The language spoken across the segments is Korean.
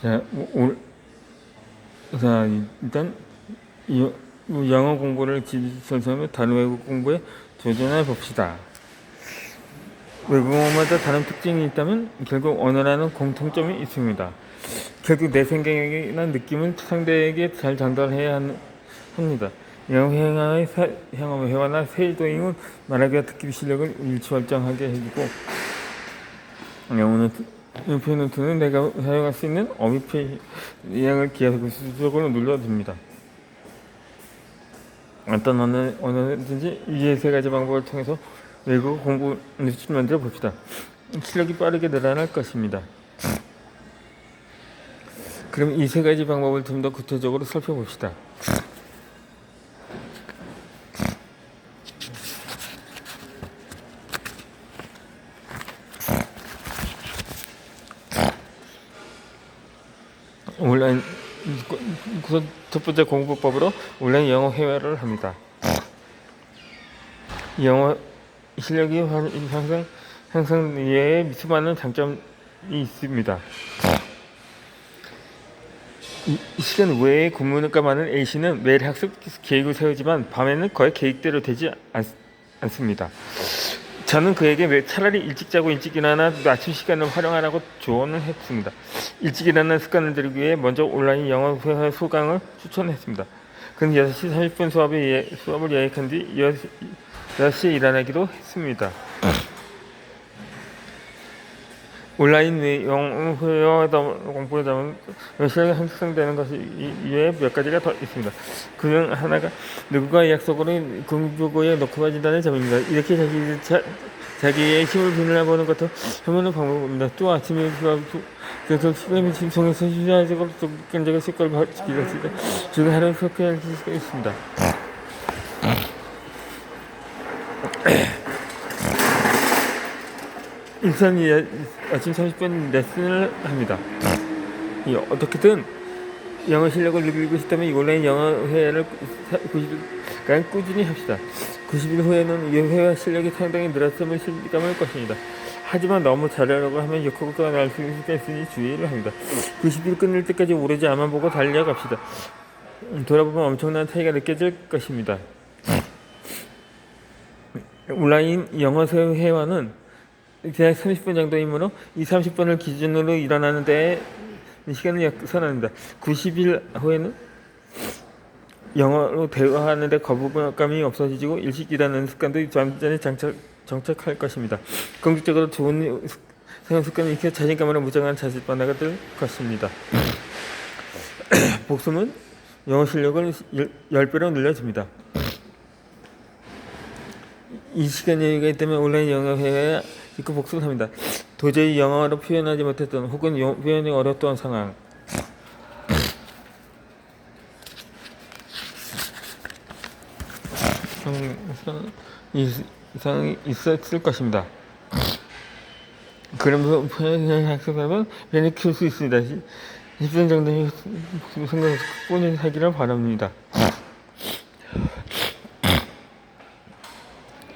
자, 자 일단 영어 공부를 지지선서하며 다른 외국 공부에 도전해 봅시다. 외국어마다 다른 특징이 있다면 결국 언어라는 공통점이 있습니다. 결국 내 생각이나 느낌을 상대에게 잘 전달해야 합니다. 영어 회화나 세이도잉은 말하기와 듣기 실력을 일취월장하게 해주고, 영어는 표현은 내가 사용할 수 있는 어휘 표현을 기하적으로 눌러줍니다. 어떤 언어든지 이 세 가지 방법을 통해서 외국어 공부 루틴을 만들어 봅시다. 실력이 빠르게 늘어날 것입니다. 그럼 이 세 가지 방법을 좀 더 구체적으로 살펴봅시다. 온라인 첫 번째 공부법으로 온라인 영어 회화를 합니다. 영어 실력이 향상에 수많은 장점이 있습니다. 이 시간 외에 공부가 많은 A씨는 매일 학습 계획을 세우지만 밤에는 거의 계획대로 되지 않습니다. 저는 그에게 차라리 일찍 자고 일찍 일어나 아침 시간을 활용하라고 조언을 했습니다. 일찍 일어나는 습관을 들이기 위해 먼저 온라인 영어 회화 수강을 추천했습니다. 그는 6시 30분 수업을 예약한 뒤 6시에 일어나기로 했습니다. 온라인 영어 회화 공부에 담은 실력이 향상되는 것이 이외에 몇 가지가 더 있습니다. 그중 하나가 누구와의 약속으로 공부에 넣고 빠진다는 점입니다. 이렇게 자기의 힘을 비난해보는 것도 해보는 방법입니다. 또 아침에 그래서 수감이 진통해서 휴자적으로 객관적인 습관을 지키기가 있습니다. 중에 하나는 그렇게 할 수가 있습니다. 일단 아침 30분 레슨을 합니다. 어떻게든 영어 실력을 늘리고 싶다면 온라인 영어 회화를 90일간 꾸준히 합시다. 90일 후에는 이 회화 실력이 상당히 늘었음을 실감할 것입니다. 하지만 너무 잘하려고 하면 역효과가 날 수 있으니 주의를 합니다. 90일 끝날 때까지 오로지 앞만 보고 달려갑시다. 돌아보면 엄청난 차이가 느껴질 것입니다. 온라인 영어 회화는 대략 30분 정도이므로 이 30분을 기준으로 일어나는 데 시간을 선언합니다. 90일 후에는 영어로 대화하는 데 거부감이 없어지고 일찍 일어나는 습관도 완전히 정착할 것입니다. 긍정적으로 좋은 생활 습관을 익혀 자신감으로 무장한 자질반화가 될 것입니다. 복습은 영어 실력을 10배로 늘려줍니다. 이 시간 여유가 있다면 온라인 영어 회화에 이렇게 복습을 합니다. 도저히 영어로 표현하지 못했던 혹은 표현이 어려웠던 상황, 이상이 있었을 것입니다. 그러면서 표현을 학습하면 표현을 키울 수 있습니다. 10분 정도의 생각을 꾸준히 하기를 바랍니다.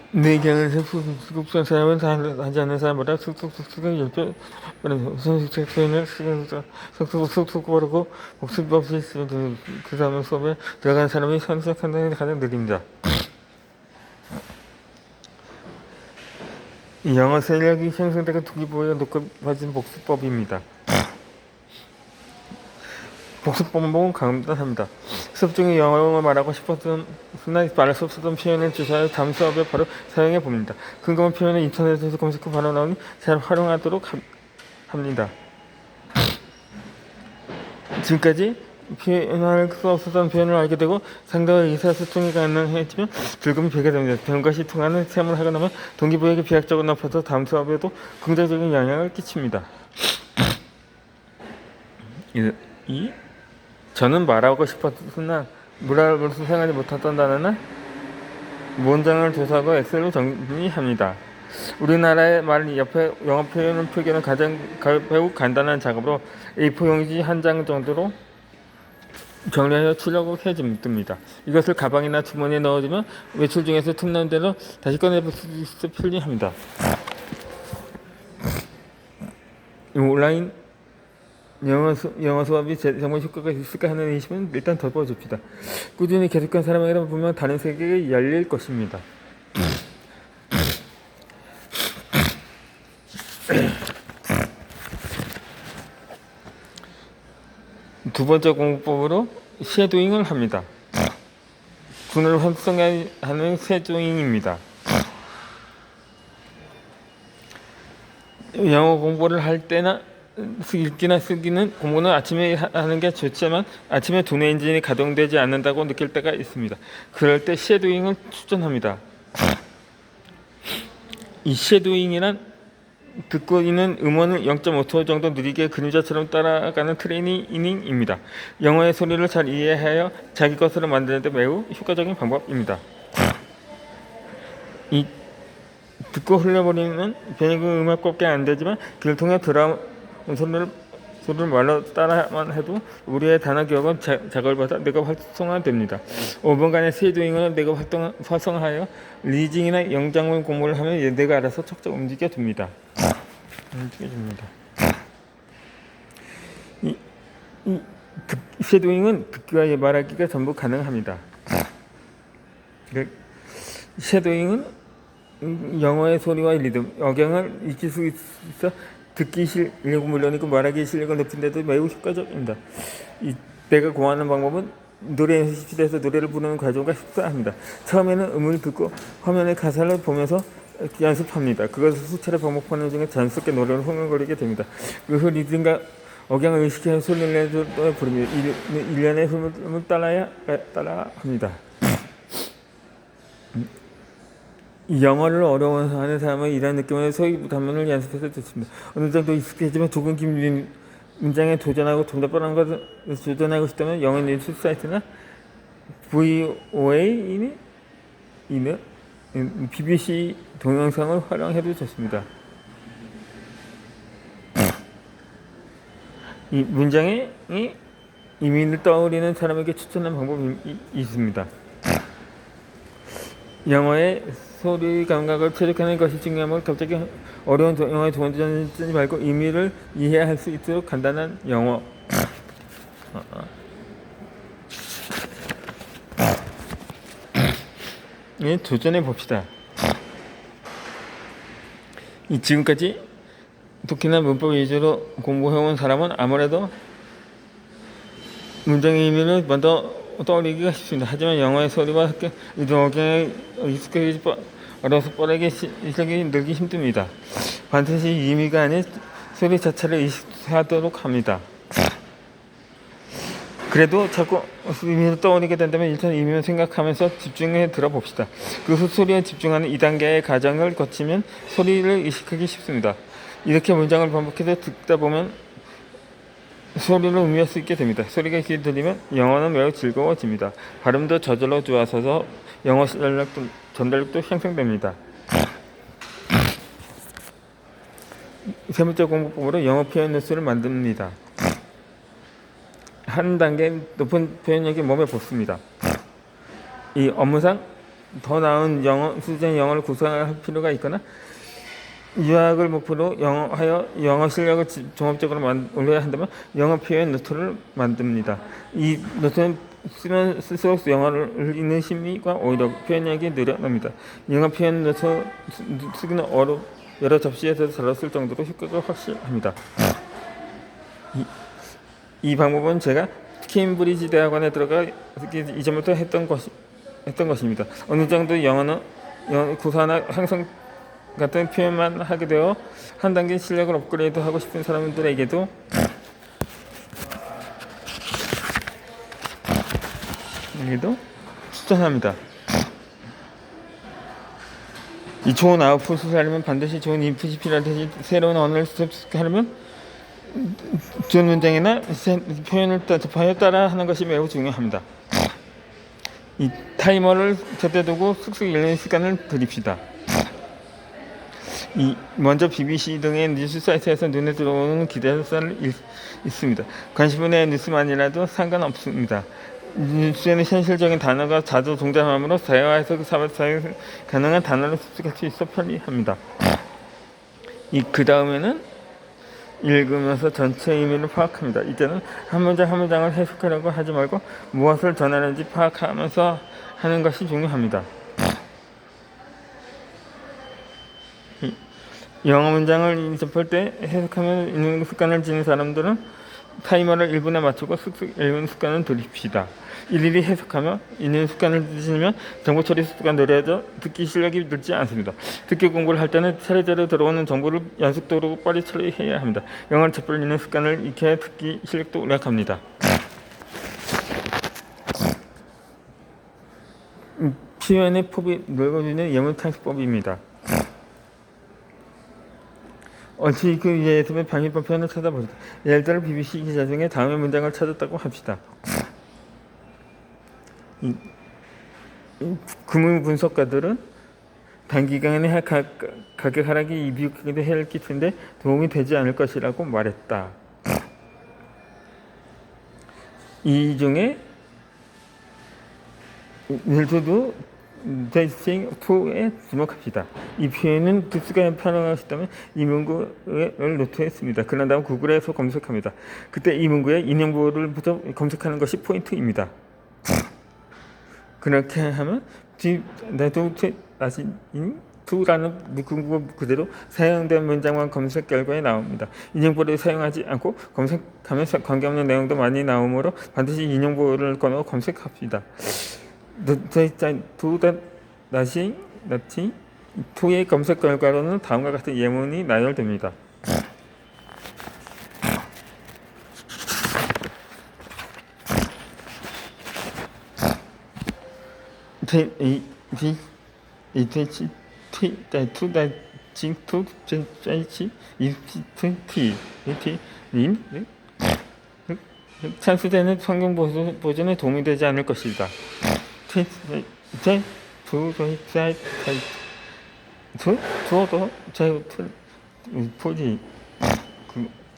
내 경우에서 쑥쑥쑥 사람은 하지 않는 사람보다 쑥쑥쑥쑥 10배 우선식 표현을 쑥쑥쑥쑥 바르고 복습 없이 그 사람 수업에 들어간 사람이 선수학한다는 게 가장 느립니다. 영어 실력이 형성되고 동기부여가 높아진 복습법입니다. 복습법은 간단합니다. 수업 중에 영어를 말하고 싶었으나 말할 수 없었던 표현을 주사해 다음 수업에 바로 사용해 봅니다. 궁금한 표현을 인터넷에서 검색해 바로 나오니 잘 활용하도록 합니다. 지금까지 표현할 수 없었던 표현을 알게 되고 상대와 의사소통이 가능해지면 즐거움이 배가 됩니다. 배운 것이 통하는 체험을 하고 나면 동기부여가 비약적으로 높아서 다음 수업에도 긍정적인 영향을 끼칩니다. 저는 말하고 싶었으나 문화를 수행하지 못했던 단어는 문장을 조사하고 엑셀로 정리합니다. 우리나라의 말 옆에 영어 표현을 표기하는 매우 간단한 작업으로 A4 용지 한 장 정도로 정리하여 출력을 해줍니다. 이것을 가방이나 주머니에 넣어주면 외출 중에서 틈나는 대로 다시 꺼내볼 수 있어 편리합니다. 온라인 영어 수업이 정말 효과가 있을까 하는 의심은 일단 덮어줍시다. 꾸준히 계속한 사람에게는 분명 다른 세계가 열릴 것입니다. 두 번째 공부법으로 쉐도잉을 합니다. 눈을 활성화하는 쉐도잉입니다. 영어 공부를 할 때나 읽기나 쓰기는 공부는 아침에 하는 게 좋지만 아침에 두뇌 엔진이 가동되지 않는다고 느낄 때가 있습니다. 그럴 때 쉐도잉을 추천합니다. 이 쉐도잉이란 듣고 있는 음원을 0.5초 정도 느리게 그림자처럼 따라가는 트레이닝입니다. 영어의 소리를 잘 이해하여 자기 것으로 만드는 데 매우 효과적인 방법입니다. 이 듣고 흘려버리는 변형은 음악밖에 안 되지만 그를 통해 소리를 말로 따라만 해도 우리의 단어 기억은 작업을 받아 뇌가 활성화됩니다. 5분간의 쉐도잉은 뇌가 활성화하여 리딩이나 영장문 공부를 하면 뇌가 알아서 척척 움직여줍니다. 쉐도잉은 듣기와 말하기가 전부 가능합니다. 쉐도잉은 영어의 소리와 리듬, 억양을 익힐 수 있어 듣기 실력은 물론이고 말하기 실력을 높인 데도 매우 효과적입니다. 내가 고하는 방법은 노래 연습실에서 노래를 부르는 과정과 흡사합니다. 처음에는 음을 듣고 화면의 가사를 보면서 연습합니다. 그것을 수차례 반복하는 중에 자연스럽게 노래를 흥얼거리게 됩니다. 그 후 리듬과 억양을 의식해 소리를 내서 부릅니다. 일련의 흐름을 따라 합니다. 영어를 어려워하는 사람은 이런 느낌의 소위 단문을 연습해서 듣습니다. 어느 정도 익숙해지만 조금 긴 문장에 도전하고 좀 더 뻔한 것을 도전하고 싶다면 영어 뉴스 사이트나 VOA, BBC 동영상을 활용해도 좋습니다. 이 문장에 이미를 떠올리는 사람에게 추천한 방법이 있습니다. 영어의 소리 감각을 체득하는 것이 중요하면 갑자기 어려운 영어에 도전하지 말고 의미를 이해할 수 있도록 간단한 영어 도전해 봅시다. 지금까지 독해나 문법 위주로 공부해온 사람은 아무래도 문장의 의미를 먼저 떠올리기가 쉽습니다. 하지만 영어의 소리와 억양에 익숙해지 어려서 빠르게 실력이 늘기 힘듭니다. 반드시 의미가 아닌 소리 자체를 의식하도록 합니다. 그래도 자꾸 의미를 떠올리게 된다면 일단 의미를 생각하면서 집중해 들어봅시다. 그 후 소리에 집중하는 2단계의 과정을 거치면 소리를 의식하기 쉽습니다. 이렇게 문장을 반복해서 듣다 보면 소리를 음미할 수 있게 됩니다. 소리가 귀에 들리면 영어는 매우 즐거워집니다. 발음도 저절로 좋아져서 영어 전달력도 향상됩니다. 세 번째 공부법으로 영어 표현 뉴스를 만듭니다. 한 단계 높은 표현력이 몸에 붙습니다. 이 업무상 더 나은 수준의 영어를 구사할 필요가 있거나 유학을 목표로 영어 실력을 종합적으로 올려야 한다면 영어 표현 노트를 만듭니다. 이 노트는 쓰면 쓸수록 영어를 읽는 심리가 오히려 표현력이 늘어납니다. 영어 표현 노트 쓰기는 여러 접시에서 잘 쓸 정도로 효과가 확실합니다. 이 방법은 제가 케임브리지 대학원에 들어가 이전부터 했던 것입니다. 어느 정도 영어 구사나 향상 같은 표현만 하게 되어 한 단계 실력을 업그레이드하고 싶은 사람들에게도 추천합니다. 이 좋은 아웃풋을 하려면 반드시 좋은 인풋이 필요하듯이 새로운 언어를 습득하려면 좋은 문장이나 표현을 따라하는 것이 매우 중요합니다. 이 타이머를 곁에 두고 쑥쑥 읽는 시간을 드립시다. 먼저 BBC 등의 뉴스 사이트에서 눈에 들어오는 기사를 읽습니다. 관심 분야의 뉴스만이라도 상관없습니다. 뉴스에는 현실적인 단어가 자주 등장하므로 대화에서 사용 가능한 단어를 습득할 수 있어 편리합니다. 그 다음에는 읽으면서 전체 의미를 파악합니다. 이때는 한 문장 한 문장을 해석하려고 하지 말고 무엇을 전하는지 파악하면서 하는 것이 중요합니다. 영어 문장을 접할 때 해석하며 읽는 습관을 지닌 사람들은 타이머를 1분에 맞추고 슥슥 읽는 습관을 들이십시다. 일일이 해석하며 읽는 습관을 들이시면 정보 처리 속도가 느려져 듣기 실력이 늘지 않습니다. 듣기 공부를 할 때는 차례대로 들어오는 정보를 연속도로 빨리 처리해야 합니다. 영어를 접할 읽는 습관을 익혀야 듣기 실력도 오락합니다. 표현의 폭이 넓어지는 예문창수법입니다. 얼추 그 위에서 방위법 표현을 찾아보시다. 예를 들어 BBC 기자 중에 다음의 문장을 찾았다고 합시다. 금융 분석가들은 단기간에 가격 하락이 미국에도 해를 끼치는데 도움이 되지 않을 것이라고 말했다. 이 중에 일조도 대칭 2에 주목합시다. 이 표현은 특수가 편향하셨다면 이 문구를 노트했습니다. 그런 다음 구글에서 검색합니다. 그때 이 문구에 인용 보호를 붙여 검색하는 것이 포인트입니다. 그렇게 하면 나도 나신 to라는 문구 그대로 사용된 문장만 검색 결과에 나옵니다. 인용보호를 사용하지 않고 검색하면 관계없는 내용도 많이 나오므로 반드시 인용보호를 꺼놓고 검색합시다. to의 검색 결과로는 다음과 같은 예문이 나열됩니다. 찬수되는 환경 보존에 도움이 되지 않을 것이다.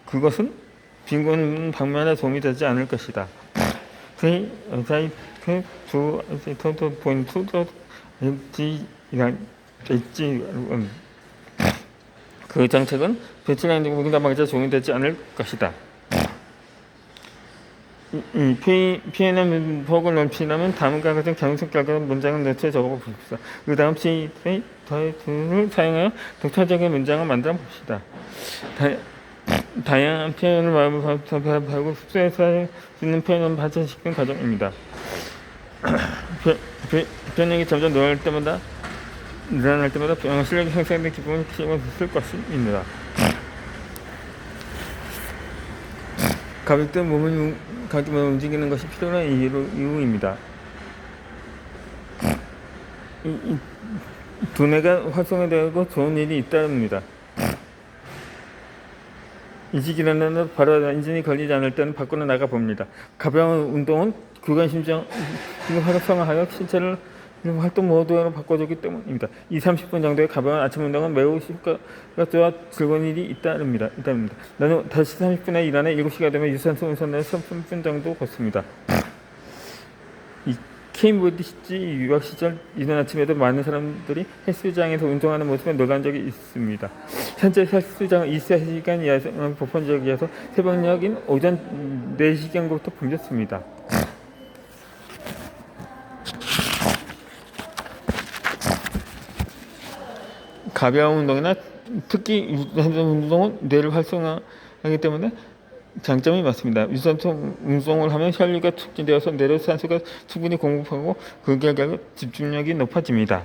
그것은 빈곤 방면에 도움이 되지 않을 것이다. 그 정책은 배출량 누구나 방지에 도움이 되지 않을 것이다. 표현의 폭을 넓히려면 다음과 같은 경색 결과로 문장을 노트에 적어봅시다. 그 다음 더를 사용하여 독창적인 문장을 만들어 봅시다. 다양한 표현을 마음하고 숙소에서 할 수 있는 표현을 발전시키는 과정입니다. 표현력이 점점 늘어날 때마다 영어 실력이 향상되는 기쁨을 키워줄 것입니다. 가볍게 몸을 움직이는 것이 필요한 이유입니다. 두뇌가 활성화되고 좋은 일이 잇따릅니다. 이직이라는 바로 엔진이 걸리지 않을 때는 밖으로 나가 봅니다. 가벼운 운동은 교감신장 활성화하여 신체를 활동 모드로 바꿔주기 때문입니다. 30분 정도의 가벼운 아침 운동은 매우 효과가 즐거운 일이 잇따릅니다. 나는 다시 30분에 일어나 7시가 되면 유산소 운동을 30분 정도 걷습니다. 케임브리지 유학 시절 이른 아침에도 많은 사람들이 헬스장에서 운동하는 모습에 놀란 적이 있습니다. 현재 헬스장은 24시간 야생 보편적이어서 새벽녘인 오전 4시경부터 붐볐습니다. 가벼운 운동이나 특히 유산소 운동은 뇌를 활성화하기 때문에 장점이 많습니다. 유산소 운동을 하면 혈류가 촉진되어서 뇌로 산소가 충분히 공급하고 그 결과로 집중력이 높아집니다.